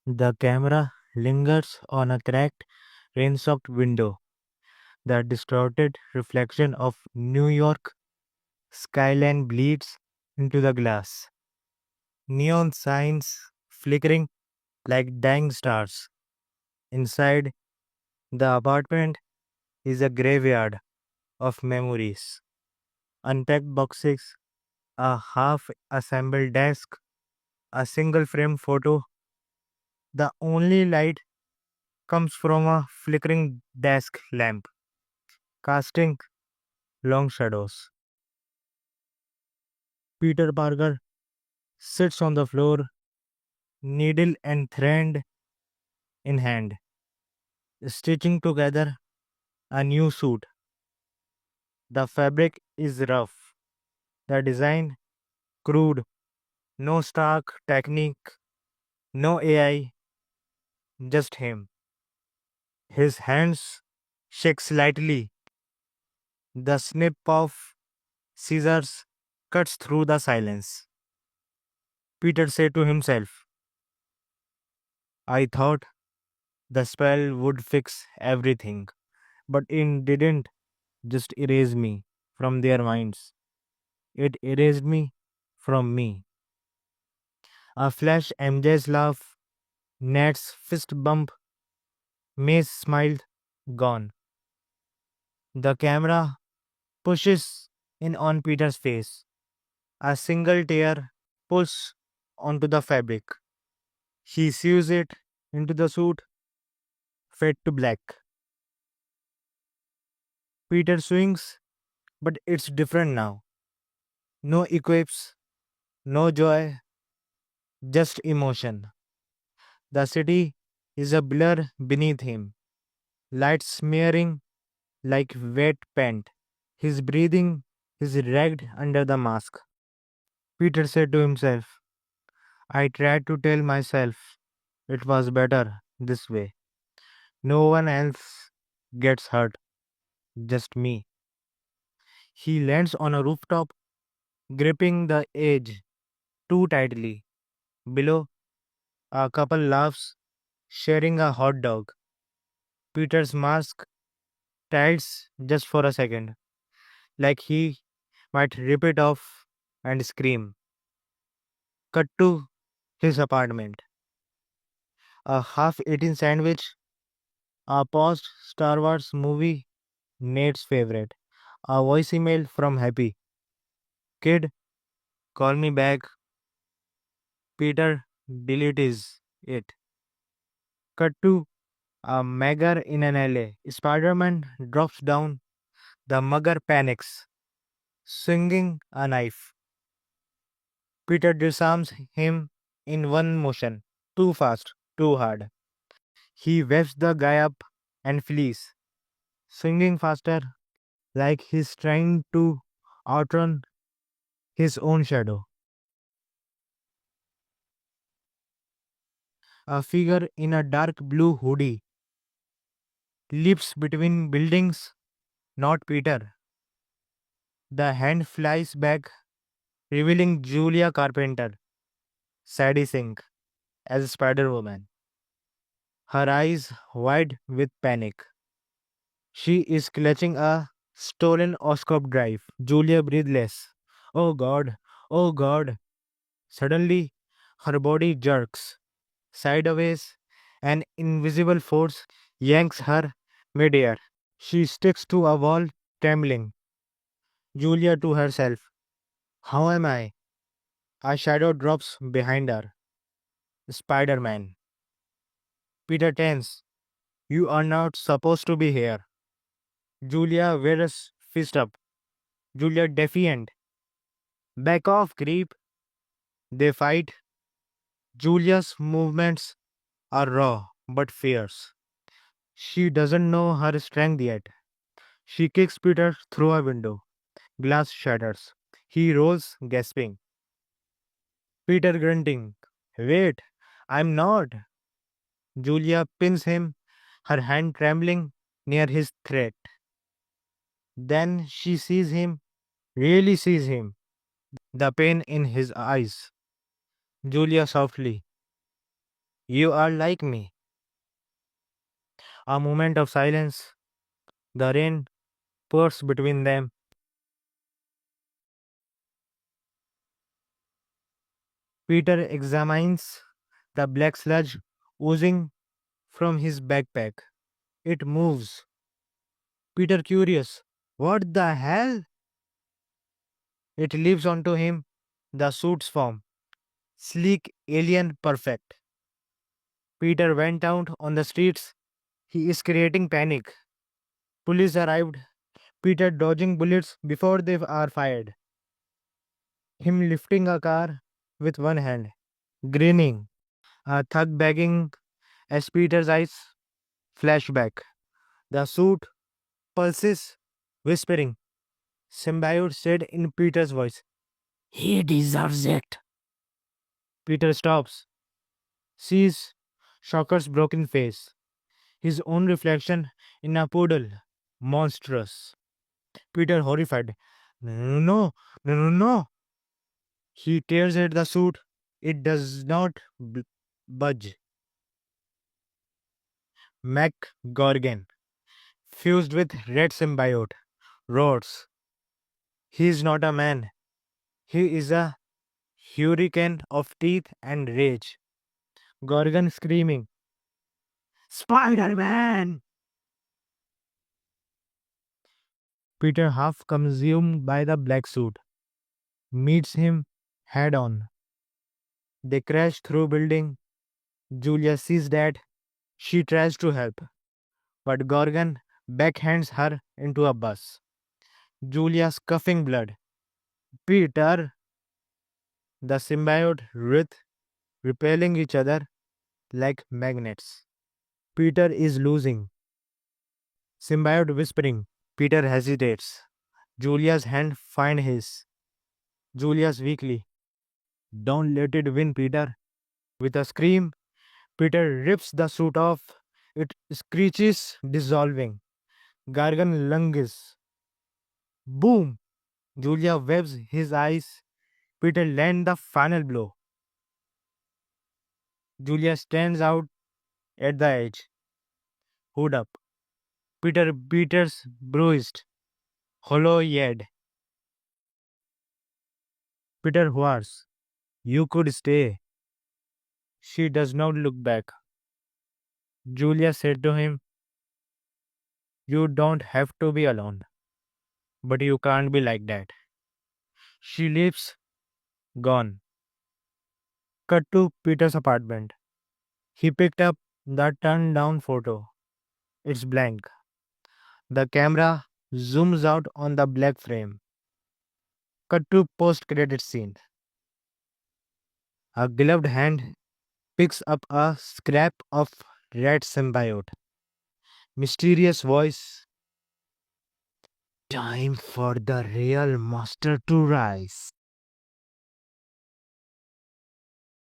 The camera lingers on a cracked, rain soaked window. The distorted reflection of New York skyline bleeds into the glass. Neon signs flickering like dying stars. Inside the apartment is a graveyard of memories. Unpacked boxes, a half assembled desk, a single frame photo. The only light comes from a flickering desk lamp, casting long shadows. Peter Parker sits on the floor, needle and thread in hand, stitching together a new suit. The fabric is rough, the design crude, no stark technique, no AI, just him. His hands shake slightly. The snip of scissors cuts through the silence. Peter said to himself, I thought the spell would fix everything, but it didn't just erase me from their minds. It erased me from me. A flash, MJ's laugh, Nat's fist bump, May's smile, gone. The camera pushes in on Peter's face. A single tear pulls onto the fabric. He sews it into the suit, fade to black. Peter swings, but it's different now. No equips, no joy, just emotion. The city is a blur beneath him, lights smearing like wet paint. His breathing is ragged under the mask. Peter said to himself, I tried to tell myself it was better this way. No one else gets hurt, just me. He lands on a rooftop, gripping the edge too tightly. Below, a couple laughs, sharing a hot dog. Peter's mask tilts just for a second, like he might rip it off and scream. Cut to his apartment. A half eaten sandwich, a paused Star Wars movie, Nate's favorite, a voice email from Happy. Kid, call me back. Peter deletes it. Cut to a mugger in an alley. Spider Man drops down. The mugger panics, swinging a knife. Peter disarms him in one motion. Too fast, too hard. He waves the guy up and flees, swinging faster, like he's trying to outrun his own shadow. A figure in a dark blue hoodie leaps between buildings, not Peter. The hand flies back, revealing Julia Carpenter, Sadie Sink, as Spider Woman, her eyes wide with panic. She is clutching a stolen oscope drive. Julia breathless. Oh God, oh God. Suddenly, her body jerks sideways. An invisible force yanks her midair. She sticks to a wall, trembling. Julia to herself. How am I? A shadow drops behind her. Spider Man. Peter tense. You are not supposed to be here. Julia wears fist up. Julia defiant. Back off, creep. They fight. Julia's movements are raw but fierce. She doesn't know her strength yet. She kicks Peter through a window. Glass shatters. He rolls, gasping. Peter grunting. Wait, I'm not. Julia pins him, her hand trembling near his throat. Then she sees him, really sees him, the pain in his eyes. Julia softly. You are like me. A moment of silence. The rain pours between them. Peter examines the black sludge oozing from his backpack. It moves. Peter curious. What the hell? It leaps onto him. The suit's form. Sleek, alien, perfect. Peter went out on the streets. He is creating panic. Police arrived. Peter dodging bullets before they are fired. Him lifting a car with one hand. Grinning. A thug begging as Peter's eyes flashback. The suit pulses, whispering. Symbiote said in Peter's voice, "He deserves it." Peter stops, sees Shocker's broken face, his own reflection in a poodle. Monstrous. Peter horrified. No, no, no, no, no. He tears at the suit. It does not budge. Mac Gorgon, fused with red symbiote, roars. He is not a man. He is a hurricane of teeth and rage. Gorgon screaming, Spider Man! Peter, half consumed by the black suit, meets him head on. They crash through building. Julia sees that. She tries to help, but Gorgon backhands her into a bus. Julia coughing blood. Peter, the symbiote writhe, repelling each other like magnets. Peter is losing. Symbiote whispering. Peter hesitates. Julia's hand find his. Julia's weakly. Don't let it win, Peter. With a scream, Peter rips the suit off. It screeches, dissolving. Gargan lunges. Boom! Julia webs his eyes. Peter lands the final blow. Julia stands out at the edge, hood up. Peter's bruised, hollow-eyed. Peter whirs. You could stay. She does not look back. Julia said to him, You don't have to be alone. But you can't be like that. She leaves, gone. Cut to Peter's apartment. He picked up the turned down photo. It's blank. The camera zooms out on the black frame. Cut to post credit scene. A gloved hand picks up a scrap of red symbiote. Mysterious voice. Time for the real master to rise.